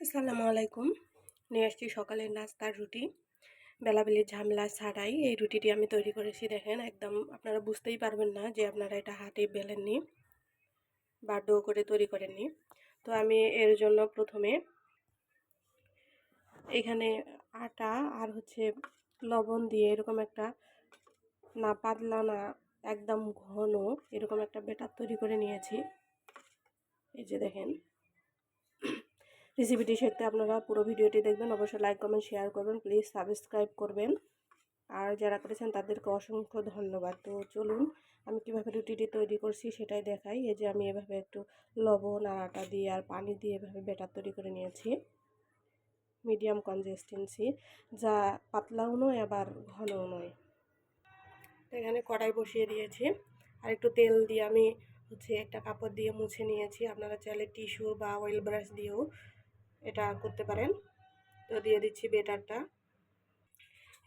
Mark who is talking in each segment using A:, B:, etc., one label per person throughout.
A: আসসালামু আলাইকুম। নিয়ে আসছি সকালের নাস্তার রুটি। বেলাবেলির ঝামেলা ছাড়াই এই রুটিটি আমি তৈরি করেছি। দেখেন, একদম আপনারা বুঝতেই পারবেন না যে আপনারা এটা হাতে বেলেননি বা ডো করে তৈরি করেননি। তো আমি এর জন্য প্রথমে এখানে আটা আর লবণ দিয়ে এরকম একটা, না পাতলা না একদম ঘন, এরকম একটা ব্যাটার তৈরি করে নিয়েছি। এই যে দেখেন, রেসিপিটি শিখতে আপনারা পুরো ভিডিওটি দেখবেন, অবশ্যই লাইক কমেন্ট শেয়ার করবেন, প্লিজ সাবস্ক্রাইব করবেন। আর যারা করেছেন তাদেরকে অসংখ্য ধন্যবাদ। তো চলুন আমি কীভাবে রুটিটি তৈরি করছি সেটাই দেখাই। এই যে আমি এভাবে একটু লবণ আর আটা দিয়ে আর পানি দিয়ে এভাবে ব্যাটার তৈরি করে নিয়েছি, মিডিয়াম কনসিস্টেন্সি, যা পাতলাও নয় আবার ঘনও নয়। এখানে কড়াই বসিয়ে দিয়েছি আর একটু তেল দিয়ে আমি একটা কাপড় দিয়ে মুছে নিয়েছি। আপনারা চাইলে টিস্যু বা অয়েল ব্রাশ দিয়েও এটা করতে পারেন। তো দিয়ে দিচ্ছি বেটারটা।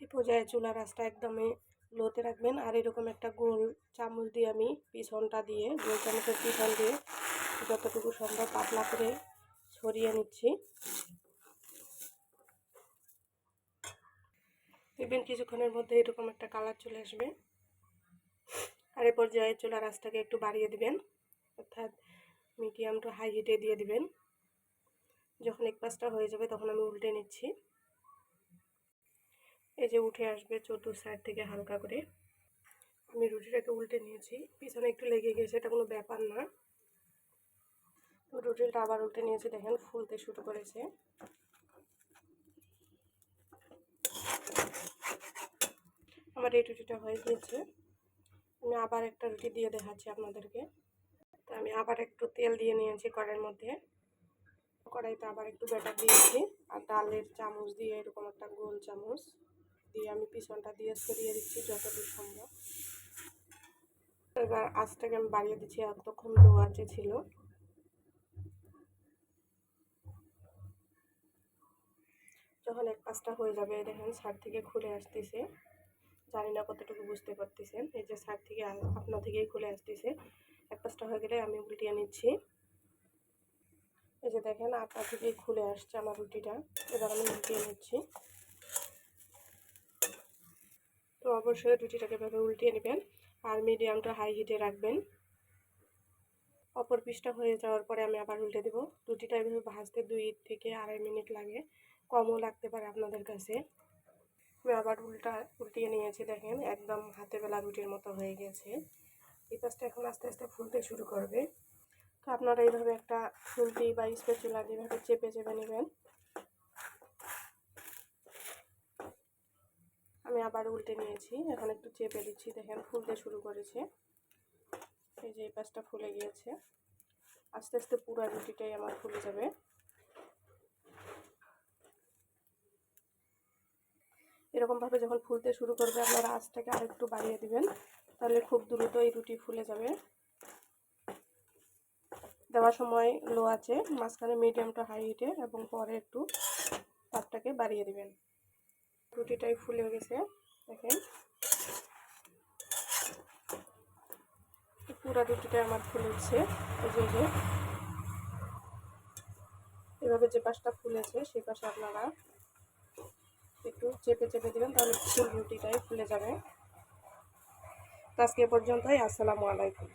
A: এই পর্যায়ে চুলার আঁচটা একদমই লোতে রাখবেন। আর এরকম একটা গোল চামচ দিয়ে আমি পিছনটা দিয়ে, গোল চামচের পিছন দিয়ে যতটুকু সম্ভব পাতলা করে ছড়িয়ে নিচ্ছি। দেখবেন কিছুক্ষণের মধ্যে এরকম একটা কালার চলে আসবে। আর এই পর্যায়ে চুলার আঁচটাকে একটু বাড়িয়ে দিবেন, অর্থাৎ মিডিয়াম টু হাই হিটে দিয়ে দিবেন। যখন এক পাশটা হয়ে যাবে তখন আমি উল্টে নিচ্ছি। এই যে উঠে আসবে চতুর সাইড থেকে হালকা করে। আমি রুটিটাকে উল্টে নিয়েছি, পিছনে একটু লেগে গেছে, এটা কোনো ব্যাপার না। রুটিটা আবার উল্টে নিয়েছি, দেখেন ফুলতে শুরু করেছে। আমার এই রুটিটা হয়ে গিয়েছে। আমি আবার একটা রুটি দিয়ে দেখাচ্ছি আপনাদেরকে। তো আমি আবার একটু তেল দিয়ে নিয়েছি কড়াইয়ের মধ্যে। কড়াইতে আবার একটু ব্যাটার দিয়েছি আর ডালের চামচ দিয়ে এরকম একটা গোল চামচ দিয়ে আমি পিছনটা দিয়ে ছড়িয়ে দিচ্ছি যতদূর সম্ভব। এবার আঁচটাকে আমি বাড়িয়ে দিচ্ছি, এতক্ষণ লো আঁচে ছিল। যখন এক পাশটা হয়ে যাবে দেখেন সাইড থেকে খুলে আসতেছে, জানি না কতটুকু বুঝতে পারতেছেন। এই যে সাইড থেকে আপনা থেকেই খুলে আসতেছে। এক পাশটা হয়ে গেলে আমি উল্টিয়ে নিচ্ছি। এই যে দেখেন আপনা থেকেই খুলে আসছে আমার রুটিটা। এবার আমি উল্টিয়ে নিচ্ছি। তো অবশ্যই রুটিটাকে এভাবে উল্টিয়ে নেবেন আর মিডিয়াম টু হাই হিটে রাখবেন। অপর পিসটা হয়ে যাওয়ার পরে আমি আবার উল্টে দেবো। রুটিটা এভাবে ভাজতে 2 থেকে 2.5 মিনিট লাগে, কমও লাগতে পারে আপনাদের কাছে। আমি আবার উল্টিয়ে নিয়েছি, দেখেন একদম হাতে বেলা রুটির মতো হয়ে গেছে। এই পাশটা এখন আস্তে আস্তে ফুলতে শুরু করবে। তো আপনারা এইভাবে একটা খুন্তি বা স্প্যাচুলা যেভাবে চেপে চেপে নেবেন। আমি আবার উল্টে নিয়েছি, এখন একটু চেপে দিচ্ছি, দেখেন ফুলতে শুরু করেছে। এই যে এই পাশটা ফুলে গিয়েছে, আস্তে আস্তে পুরো রুটিটাই আমার ফুলে যাবে। এরকমভাবে যখন ফুলতে শুরু করবে আপনারা আঁচটাকে আরেকটু বাড়িয়ে দিবেন, তাহলে খুব দ্রুত এই রুটি ফুলে যাবে। দেওয়ার সময় লো আছে, মাঝখানে মিডিয়াম টু হাই হিটে, এবং পরে একটু তাপটাকে বাড়িয়ে দিবেন। রুটিটাই ফুলে গেছে, দেখেন পুরো রুটিটাই আমার ফুলেছে। এই যে এভাবে যে পাশটা ফুলেছে সেই পাশে আপনারা একটু চেপে চেপে দেবেন, তাহলে ফুল রুটিটাই ফুলে যাবে। তো আজকে এ পর্যন্তই। আসসালামু আলাইকুম।